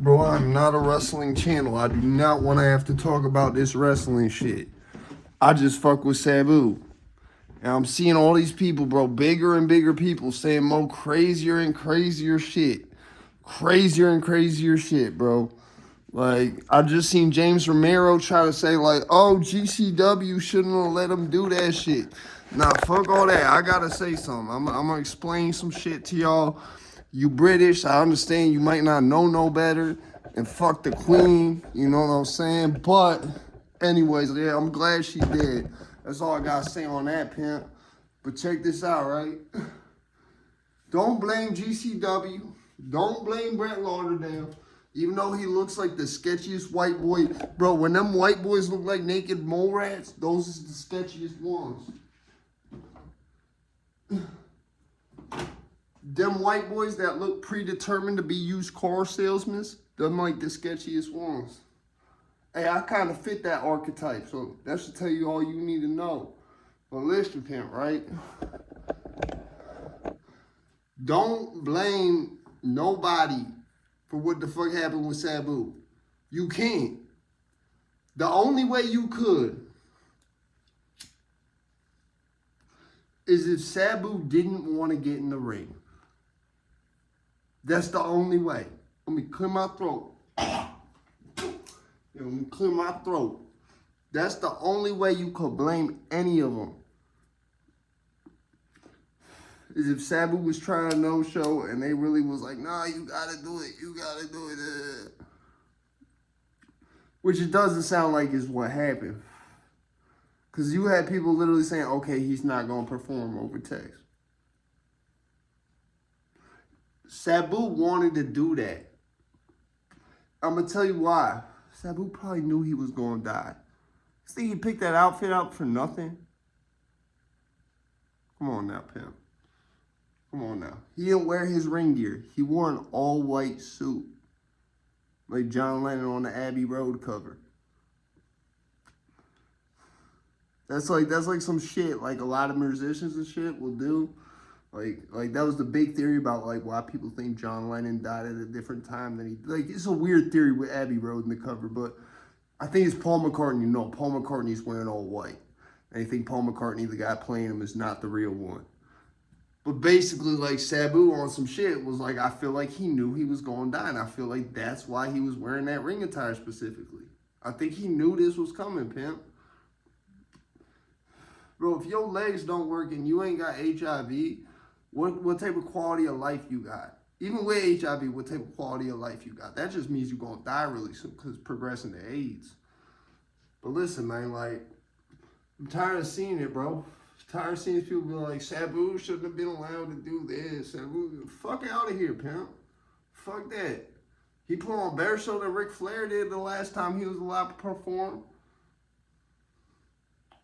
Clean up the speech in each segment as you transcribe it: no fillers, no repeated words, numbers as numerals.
Bro, I'm not a wrestling channel. I do not want to have to talk about this wrestling shit. I just fuck with Sabu. And I'm seeing all these people, bro, bigger and bigger people saying more crazier and crazier shit. Crazier and crazier shit, bro. Like, I just seen James Romero try to say, like, oh, GCW shouldn't have let him do that shit. Nah, fuck all that. I gotta say something. I'm gonna explain some shit to y'all. You British, I understand you might not know no better. And fuck the queen, you know what I'm saying? But, anyways, yeah, I'm glad she did. That's all I gotta say on that, pimp. But check this out, right? Don't blame GCW. Don't blame Brett Lauderdale. Even though he looks like the sketchiest white boy. Bro, when them white boys look like naked mole rats, those is the sketchiest ones. Them white boys that look predetermined to be used car salesmen, them like the sketchiest ones. Hey, I kind of fit that archetype, so that should tell you all you need to know. But listen, pimp, right? Don't blame nobody for what the fuck happened with Sabu. You can't. The only way you could is if Sabu didn't want to get in the ring. That's the only way. Let me clear my throat. Let me clear my throat. That's the only way you could blame any of them. Is if Sabu was trying to no-show and they really was like, nah, you gotta do it, you gotta do it. Which it doesn't sound like is what happened. Because you had people literally saying, okay, he's not going to perform over text. Sabu wanted to do that. I'm going to tell you why. Sabu probably knew he was going to die. You think he picked that outfit out for nothing? Come on now, pimp. Come on now. He didn't wear his ring gear. He wore an all-white suit. Like John Lennon on the Abbey Road cover. That's like some shit like a lot of musicians and shit will do. Like that was the big theory about like why people think John Lennon died at a different time than he, like, it's a weird theory with Abbey Road in the cover, but I think it's Paul McCartney. No, Paul McCartney's wearing all white. And I think Paul McCartney, the guy playing him, is not the real one. But basically, like, Sabu on some shit was like, I feel like he knew he was going to die, and I feel like that's why he was wearing that ring attire specifically. I think he knew this was coming, pimp. Bro, if your legs don't work and you ain't got HIV, what type of quality of life you got? Even with HIV, what type of quality of life you got? That just means you're going to die really soon because it's progressing to AIDS. But listen, man, like, I'm tired of seeing it, bro. Tired of seeing people be like, Sabu shouldn't have been allowed to do this. Sabu, fuck out of here, pimp. Fuck that. He put on a better show than Ric Flair did the last time he was allowed to perform.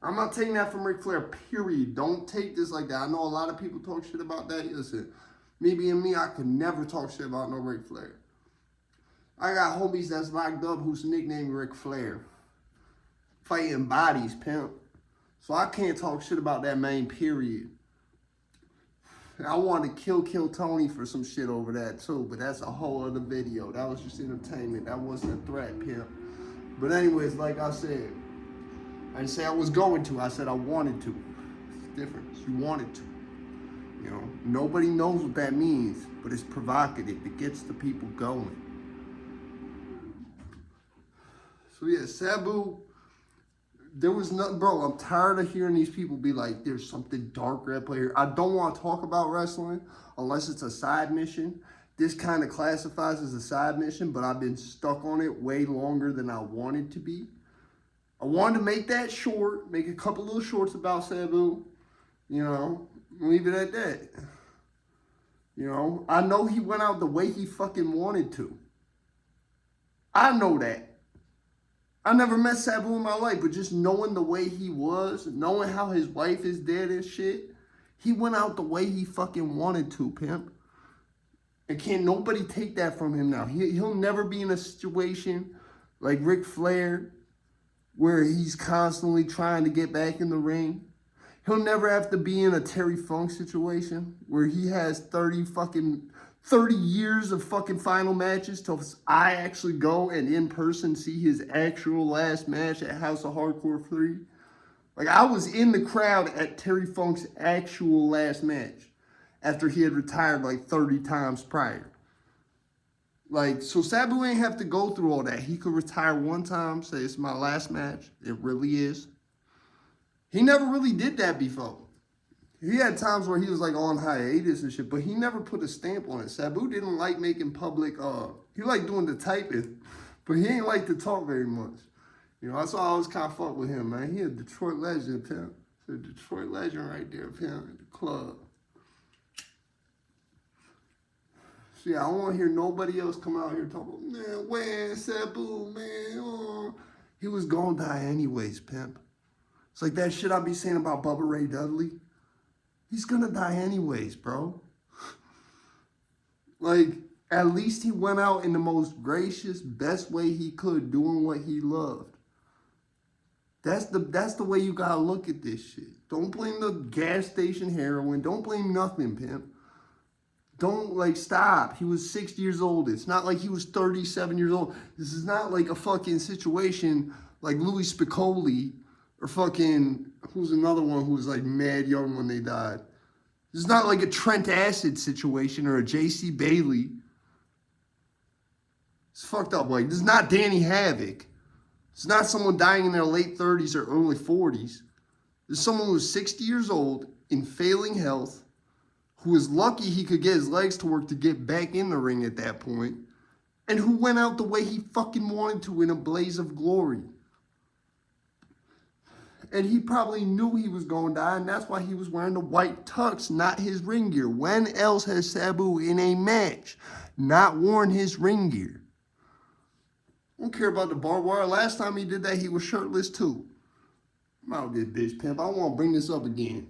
I'm not taking that from Ric Flair, period. Don't take this like that. I know a lot of people talk shit about that. Listen, me being me, I could never talk shit about no Ric Flair. I got homies that's locked up whose nickname Ric Flair. Fighting bodies, pimp. So I can't talk shit about that man, period. I wanted to kill Tony for some shit over that too, but that's a whole other video. That was just entertainment. That wasn't a threat, pimp. But anyways, like I said, I didn't say I was going to. I said I wanted to. It's different. You wanted to. You know, nobody knows what that means, but it's provocative. It gets the people going. So yeah, Sabu, there was nothing, bro. I'm tired of hearing these people be like, there's something darker at play here. I don't want to talk about wrestling unless it's a side mission. This kind of classifies as a side mission, but I've been stuck on it way longer than I wanted to be. I wanted to make that short, make a couple little shorts about Sabu, you know, leave it at that. You know, I know he went out the way he fucking wanted to. I know that. I never met Sabu in my life, but just knowing the way he was, knowing how his wife is dead and shit, he went out the way he fucking wanted to, pimp. And can't nobody take that from him now. He'll never be in a situation like Ric Flair, where he's constantly trying to get back in the ring. He'll never have to be in a Terry Funk situation where he has 30 30 years of fucking final matches till I actually go and in person see his actual last match at House of Hardcore 3. Like, I was in the crowd at Terry Funk's actual last match after he had retired like 30 times prior. Like, so Sabu ain't have to go through all that. He could retire one time, say it's my last match. It really is. He never really did that before. He had times where he was like on hiatus and shit, but he never put a stamp on it. Sabu didn't like making public, he liked doing the typing, but he ain't like to talk very much. You know, that's why I always kind of fuck with him, man. He a Detroit legend, pimp. He's a Detroit legend right there, pimp, at the club. So yeah, I don't want to hear nobody else come out here talking, man, where's Sabu, man? Oh. He was gonna die anyways, pimp. It's like that shit I be saying about Bubba Ray Dudley. He's gonna die anyways, bro. Like, at least he went out in the most gracious, best way he could, doing what he loved. That's the way you gotta look at this shit. Don't blame the gas station heroin. Don't blame nothing, pimp. Don't, like, stop. He was 6 years old. It's not like he was 37 years old. This is not like a fucking situation like Louis Spicolli or fucking, who's another one who was like mad young when they died. This is not like a Trent Acid situation or a J.C. Bailey. It's fucked up. Like, this is not Danny Havoc. It's not someone dying in their late 30s or early 40s. This is someone who was 60 years old in failing health, who was lucky he could get his legs to work to get back in the ring at that point, and who went out the way he fucking wanted to in a blaze of glory. And he probably knew he was going to die, and that's why he was wearing the white tux, not his ring gear. When else has Sabu in a match not worn his ring gear? I don't care about the barbed wire. Last time he did that, he was shirtless too. I'm out this bitch, pimp. I don't want to bring this up again.